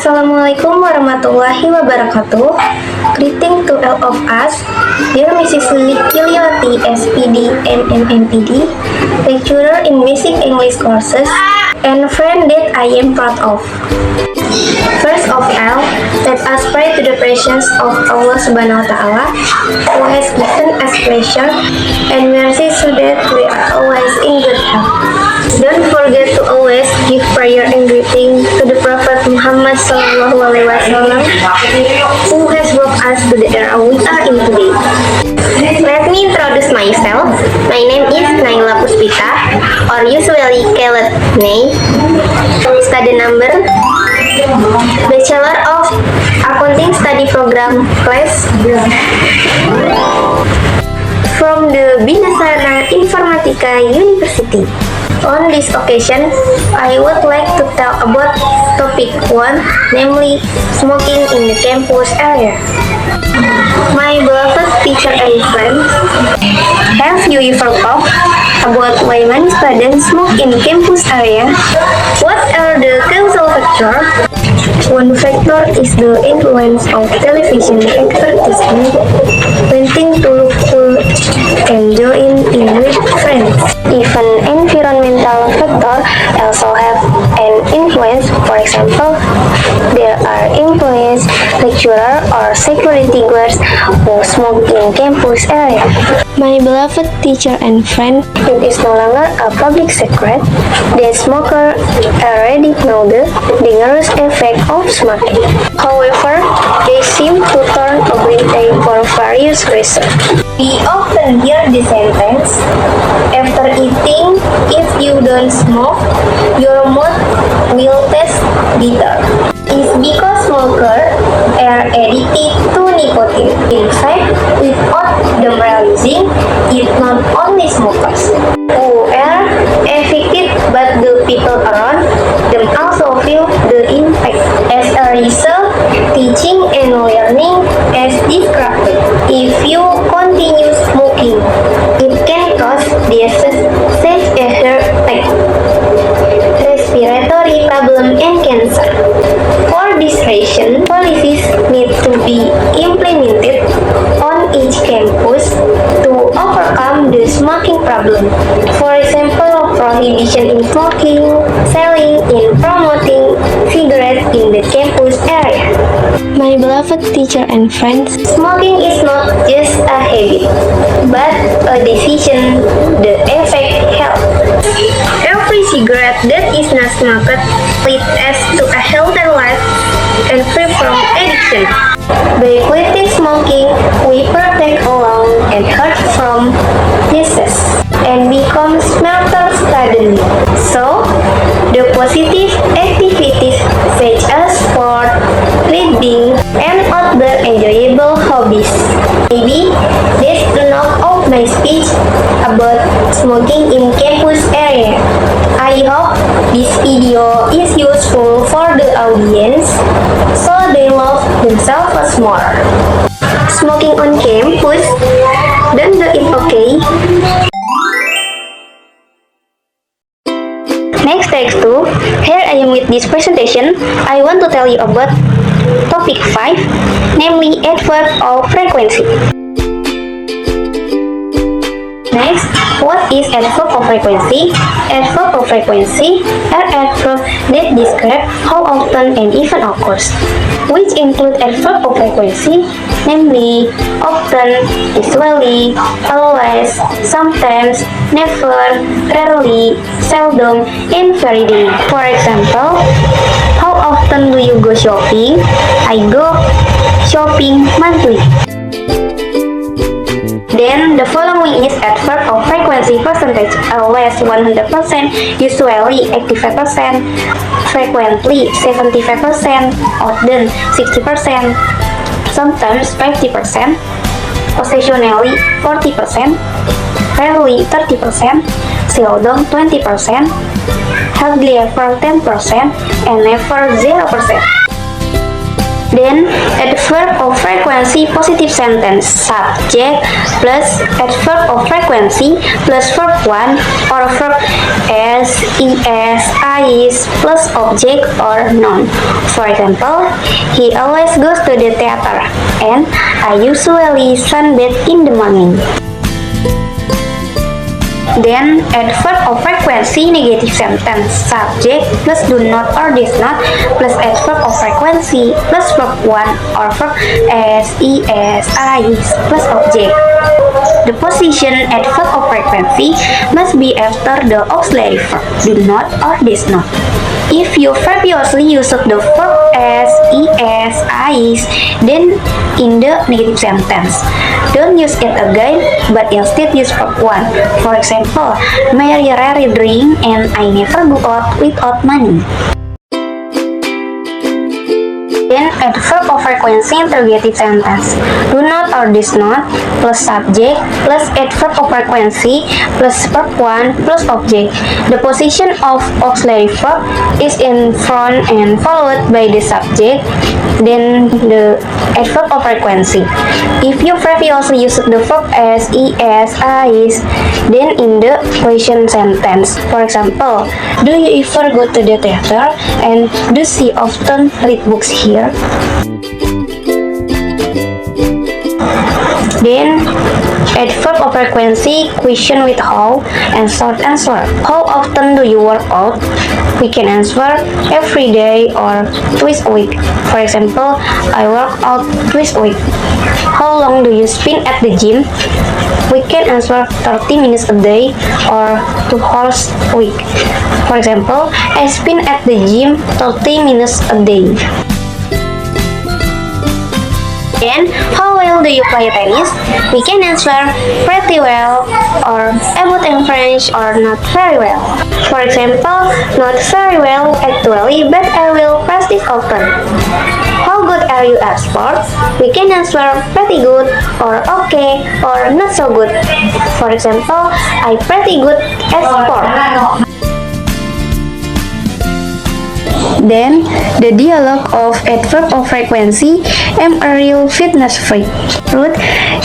Assalamualaikum warahmatullahi wabarakatuh. Greeting to all of us, dear Mrs. Lily Kilioti, SPD, MMMPD, lecturer in basic English courses, and friend that I am proud of. First of all, let us pray to the presence of Allah Subhanahu wa Ta'ala, who has given us pleasure and mercy so that we are always in good health. Don't forget to always give prayer and greeting to the Prophet Muhammad SAW, who has brought us to the era we are in today. Let me introduce myself. My name is Naila Puspita, or usually called Nay. Study number Bachelor of Accounting Study Program class from the Binasana Informatika University. On this occasion, I would like to tell about topic 1, namely smoking in the campus area. My beloved teacher and friends, have you ever thought about why many students smoke in campus area? What are the causal factors? One factor is the influence of television advertisement, wanting to look cool and join in with friends. Even environmental factors also have an influence. For example, there are employees, lecturers, or security guards who smoke in campus area. My beloved teacher and friend, it is no longer a public secret that smokers already know the dangerous effect of smoking. However, they seem to turn a blind eye for various reasons. We often hear the sentence, after eating, if you don't smoke, your mouth will taste bitter. It's because smokers are addicted to nicotine. In fact, without them realizing, it's not only smokers who are affected, but the people around them also feel the impact. As a result, teaching and learning is disrupted. If you continue smoking, it can cause diseases such as heart attack, respiratory problem, and cancer. For this reason, policies need to be implemented on each campus to overcome the smoking problem. For example, prohibition in smoking, selling, and promoting cigarettes in the campus area. My beloved teacher and friends, smoking is not just a habit, but a decision that affects health. Every cigarette that is not smoked leads us to a healthier life and free from addiction. By quitting smoking, we protect our lungs and heart from disease and become smarter students. So, the positive activities such as sport, reading, and other enjoyable hobbies. Maybe that's enough of my speech about smoking in campus area. I hope this video is useful for the audience so they love themselves more. Smoking on campus, don't do it, okay? Next text 2, here I am with this presentation. I want to tell you about topic 5, namely adverb of frequency. Next, what is adverb of frequency? Adverb of frequency are adverbs that describe how often an event occurs, which include adverb of frequency, namely often, usually, always, sometimes, never, rarely, seldom, and very rarely. For example, how often do you go shopping? I go shopping monthly. Then the following is adverb of frequency percentage: always 100%, usually 85%, frequently 75%, often 60%, sometimes 50%, occasionally 40%, rarely 30%, seldom 20%, hardly ever 10%, and never 0%. Then adverb of frequency positive sentence subject plus adverb of frequency plus verb 1 or verb as, is plus object or noun. For example, he always goes to the theater and I usually sunbathe in the morning. Then adverb of frequency negative sentence subject plus do not or does not plus adverb of frequency plus verb 1 or verb as, is plus object. The position adverb of frequency must be after the auxiliary verb do not or does not. If you previously used the verb as, is, then in the negative sentence, don't use it again, but instead use verb 1. For example, Mary rarely drink and I never go out without money. Then adverb of frequency interrogative sentence do not or does not plus subject plus adverb of frequency plus verb 1 plus object. The position of auxiliary verb is in front and followed by the subject, then the adverb of frequency. If you previously used the verb as, is, then in the question sentence. For example, do you ever go to the theater and do she often read books here? Then adverb of frequency question with how and short answer. How often do you work out? We can answer every day or twice a week. For example, I work out twice a week. How long do you spend at the gym? We can answer 30 minutes a day or 2 hours a week. For example, I spend at the gym 30 minutes a day. Then, how well do you play tennis? We can answer pretty well or about average or not very well. For example, not very well actually, but I will practice often. How good are you at sports? We can answer pretty good or okay or not so good. For example, I'm pretty good at sport. Then, the dialogue of adverb of frequency. I'm a real fitness freak. Ruth,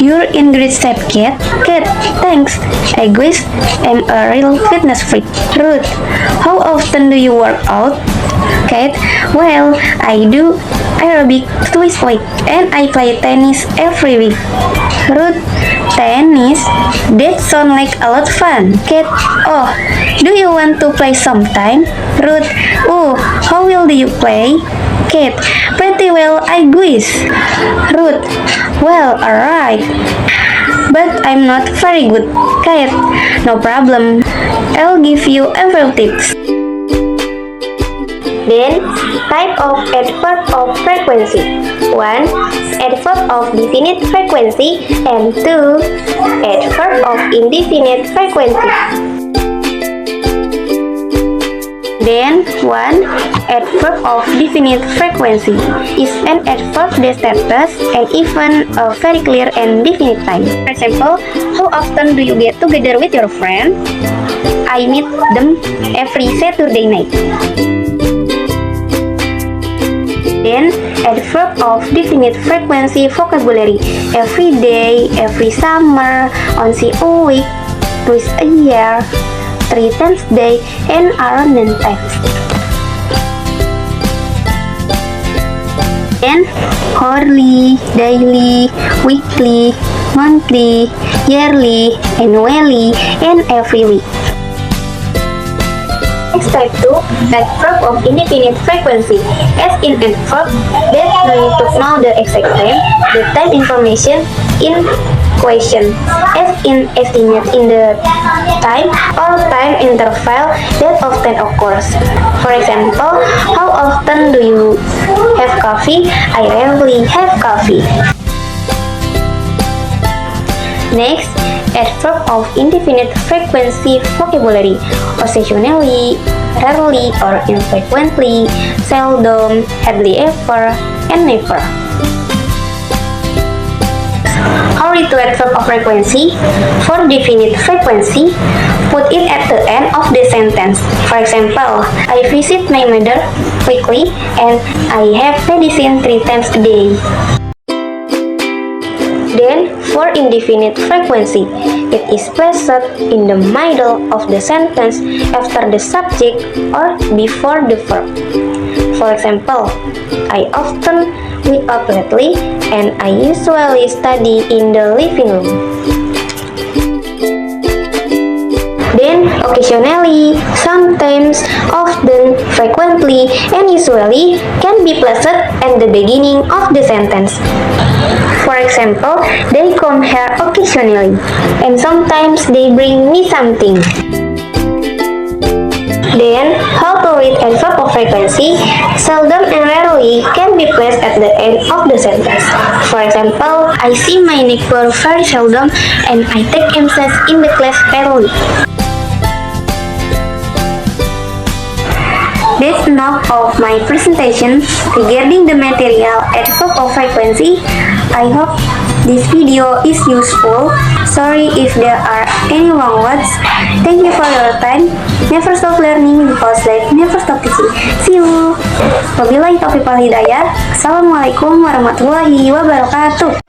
you're in great shape, Kate. Kate, thanks. I guess I'm a real fitness freak. Ruth, how often do you work out? Kate, well, I do aerobic twice a week and I play tennis every week. Ruth, tennis? That sounds like a lot of fun. Kate, oh, do you want to play sometime? Ruth, oh, how well do you play? Kate, pretty well, I guess. Ruth, well, alright. But I'm not very good. Kate, no problem. I'll give you several tips. Then, type of adverb of frequency. 1. Adverb of definite frequency and 2. Adverb of indefinite frequency. Then, 1. Adverb of definite frequency is an adverb that states an event a very clear and definite time. For example, how often do you get together with your friend? I meet them every Saturday night. Then, adverb of definite frequency vocabulary. Every day, every summer, once a week, twice a year, 3 times a day, and around 9 times. Then, hourly, daily, weekly, monthly, yearly, annually, and every week. Next type 2, adverb of indefinite frequency. As in adverb, that we need to know the exact time, the time information in question. As in estimate in the time or time interval that often occurs. For example, how often do you have coffee? I rarely have coffee. Next, adverb of indefinite frequency vocabulary. Occasionally, rarely or infrequently, seldom, hardly ever, and never. How to adverb of frequency? For definite frequency, put it at the end of the sentence. For example, I visit my mother weekly and I have medicine 3 times a day. Then, for indefinite frequency, it is placed in the middle of the sentence after the subject or before the verb. For example, I often wake up lately and I usually study in the living room. Then, occasionally, sometimes, often, frequently, and usually can be placed at the beginning of the sentence. For example, they come here occasionally, and sometimes they bring me something. Then, how to read and verb of frequency seldom and rarely can be placed at the end of the sentence. For example, I see my neighbor very seldom and I take MSAT in the class rarely. That's enough of my presentation regarding the material and verb of frequency. I hope this video is useful. Sorry if there are any wrong words. Thank you for your time. Never stop learning because life never stop teaching. See you. Wabillahi taufiq wal hidayah. Assalamualaikum warahmatullahi wabarakatuh.